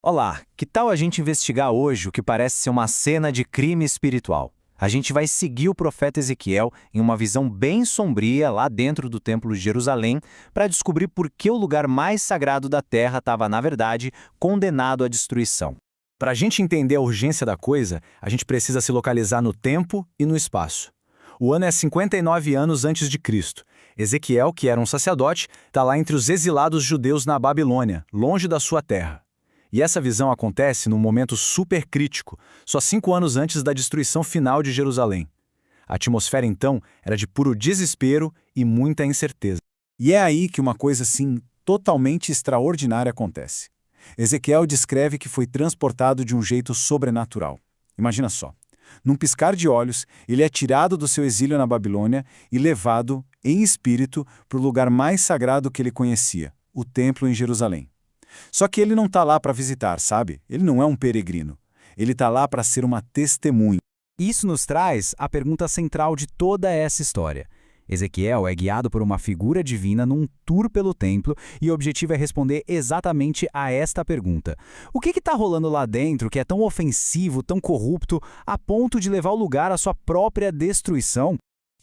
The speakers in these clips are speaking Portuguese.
Olá, que tal a gente investigar hoje o que parece ser uma cena de crime espiritual? A gente vai seguir o profeta Ezequiel em uma visão bem sombria lá dentro do Templo de Jerusalém para descobrir por que o lugar mais sagrado da terra estava, na verdade, condenado à destruição. Para a gente entender a urgência da coisa, a gente precisa se localizar no tempo e no espaço. O ano é 59 anos antes de Cristo. Ezequiel, que era um sacerdote, está lá entre os exilados judeus na Babilônia, longe da sua terra. E essa visão acontece num momento super crítico, só 5 anos antes da destruição final de Jerusalém. A atmosfera, então, era de puro desespero e muita incerteza. E é aí que uma coisa, assim, totalmente extraordinária acontece. Ezequiel descreve que foi transportado de um jeito sobrenatural. Imagina só. Num piscar de olhos, ele é tirado do seu exílio na Babilônia e levado, em espírito, para o lugar mais sagrado que ele conhecia, o templo em Jerusalém. Só que ele não está lá para visitar, sabe? Ele não é um peregrino. Ele está lá para ser uma testemunha. Isso nos traz a pergunta central de toda essa história. Ezequiel é guiado por uma figura divina num tour pelo templo e o objetivo é responder exatamente a esta pergunta. O que está rolando lá dentro que é tão ofensivo, tão corrupto, a ponto de levar o lugar à sua própria destruição?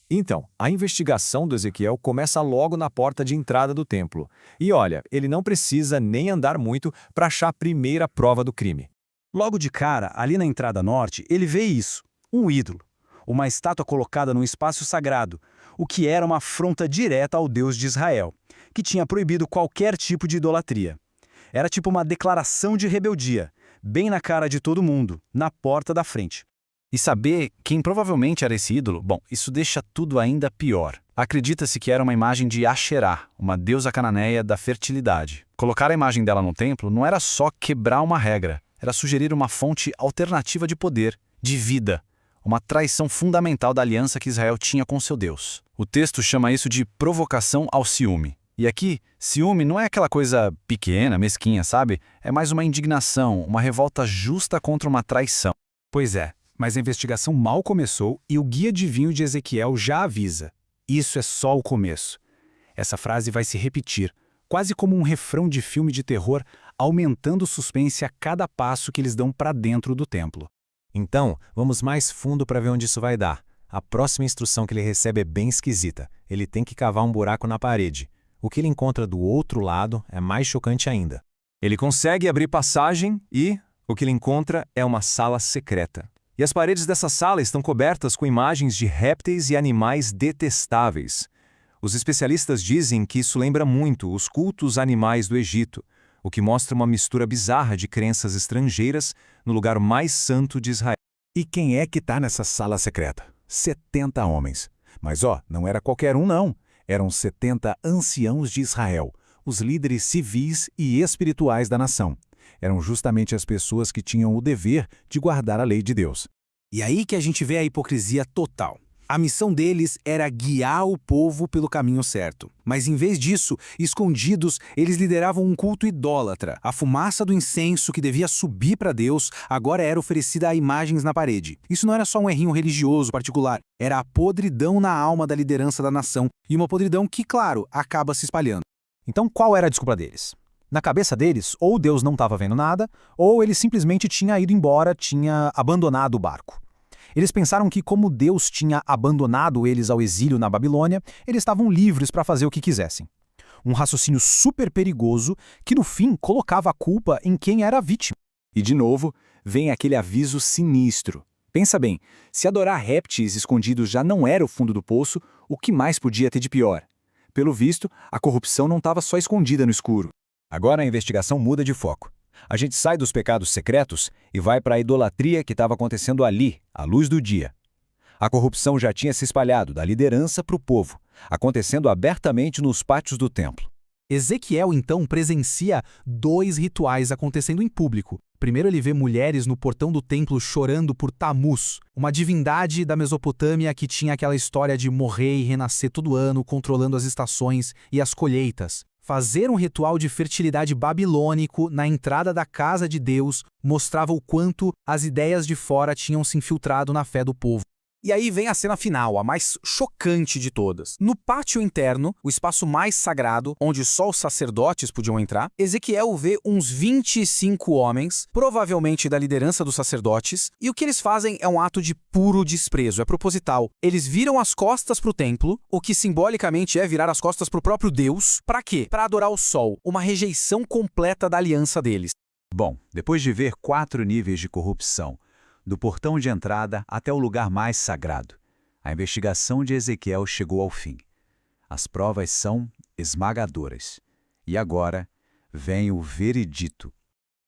Então, a investigação do Ezequiel começa logo na porta de entrada do templo. E olha, ele não precisa nem andar muito para achar a primeira prova do crime. Logo de cara, ali na entrada norte, ele vê isso, um ídolo. Uma estátua colocada num espaço sagrado, o que era uma afronta direta ao Deus de Israel, que tinha proibido qualquer tipo de idolatria. Era tipo uma declaração de rebeldia, bem na cara de todo mundo, na porta da frente. E saber quem provavelmente era esse ídolo, bom, isso deixa tudo ainda pior. Acredita-se que era uma imagem de Asherá, uma deusa cananeia da fertilidade. Colocar a imagem dela no templo não era só quebrar uma regra, era sugerir uma fonte alternativa de poder, de vida, uma traição fundamental da aliança que Israel tinha com seu Deus. O texto chama isso de provocação ao ciúme. E aqui, ciúme não é aquela coisa pequena, mesquinha, sabe? É mais uma indignação, uma revolta justa contra uma traição. Pois é. Mas a investigação mal começou e o guia divino de Ezequiel já avisa. Isso é só o começo. Essa frase vai se repetir, quase como um refrão de filme de terror, aumentando o suspense a cada passo que eles dão para dentro do templo. Então, vamos mais fundo para ver onde isso vai dar. A próxima instrução que ele recebe é bem esquisita. Ele tem que cavar um buraco na parede. O que ele encontra do outro lado é mais chocante ainda. Ele consegue abrir passagem e o que ele encontra é uma sala secreta. E as paredes dessa sala estão cobertas com imagens de répteis e animais detestáveis. Os especialistas dizem que isso lembra muito os cultos animais do Egito, o que mostra uma mistura bizarra de crenças estrangeiras no lugar mais santo de Israel. E quem é que está nessa sala secreta? 70 homens. Mas não era qualquer um não. Eram 70 anciãos de Israel, os líderes civis e espirituais da nação. Eram justamente as pessoas que tinham o dever de guardar a lei de Deus. E aí que a gente vê a hipocrisia total. A missão deles era guiar o povo pelo caminho certo. Mas em vez disso, escondidos, eles lideravam um culto idólatra. A fumaça do incenso que devia subir para Deus agora era oferecida a imagens na parede. Isso não era só um errinho religioso particular, era a podridão na alma da liderança da nação. E uma podridão que, claro, acaba se espalhando. Então qual era a desculpa deles? Na cabeça deles, ou Deus não estava vendo nada, ou ele simplesmente tinha ido embora, tinha abandonado o barco. Eles pensaram que, como Deus tinha abandonado eles ao exílio na Babilônia, eles estavam livres para fazer o que quisessem. Um raciocínio super perigoso que, no fim, colocava a culpa em quem era a vítima. E, de novo, vem aquele aviso sinistro. Pensa bem, se adorar répteis escondidos já não era o fundo do poço, o que mais podia ter de pior? Pelo visto, a corrupção não estava só escondida no escuro. Agora a investigação muda de foco. A gente sai dos pecados secretos e vai para a idolatria que estava acontecendo ali, à luz do dia. A corrupção já tinha se espalhado da liderança para o povo, acontecendo abertamente nos pátios do templo. Ezequiel, então, presencia 2 rituais acontecendo em público. Primeiro ele vê mulheres no portão do templo chorando por Tamuz, uma divindade da Mesopotâmia que tinha aquela história de morrer e renascer todo ano, controlando as estações e as colheitas. Fazer um ritual de fertilidade babilônico na entrada da casa de Deus mostrava o quanto as ideias de fora tinham se infiltrado na fé do povo. E aí vem a cena final, a mais chocante de todas. No pátio interno, o espaço mais sagrado, onde só os sacerdotes podiam entrar, Ezequiel vê uns 25 homens, provavelmente da liderança dos sacerdotes, e o que eles fazem é um ato de puro desprezo, é proposital. Eles viram as costas para o templo, o que simbolicamente é virar as costas para o próprio Deus. Para quê? Para adorar o sol, uma rejeição completa da aliança deles. Bom, depois de ver 4 níveis de corrupção, do portão de entrada até o lugar mais sagrado, a investigação de Ezequiel chegou ao fim. As provas são esmagadoras. E agora vem o veredito.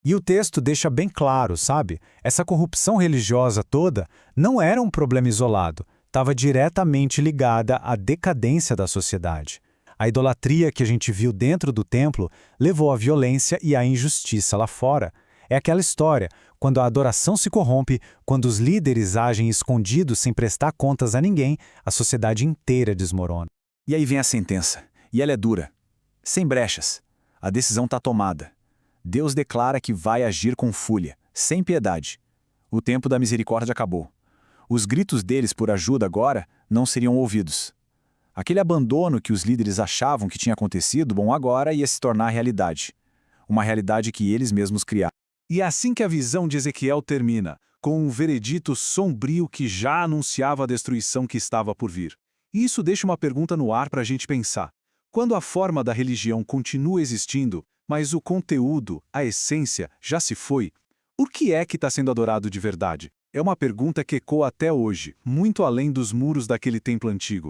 E o texto deixa bem claro, sabe? Essa corrupção religiosa toda não era um problema isolado, estava diretamente ligada à decadência da sociedade. A idolatria que a gente viu dentro do templo levou à violência e à injustiça lá fora. É aquela história, quando a adoração se corrompe, quando os líderes agem escondidos sem prestar contas a ninguém, a sociedade inteira desmorona. E aí vem a sentença, e ela é dura, sem brechas. A decisão está tomada. Deus declara que vai agir com fúria, sem piedade. O tempo da misericórdia acabou. Os gritos deles por ajuda agora não seriam ouvidos. Aquele abandono que os líderes achavam que tinha acontecido, bom, agora ia se tornar realidade. Uma realidade que eles mesmos criaram. E é assim que a visão de Ezequiel termina, com um veredito sombrio que já anunciava a destruição que estava por vir. E isso deixa uma pergunta no ar para a gente pensar. Quando a forma da religião continua existindo, mas o conteúdo, a essência, já se foi, por que é que está sendo adorado de verdade? É uma pergunta que ecoa até hoje, muito além dos muros daquele templo antigo.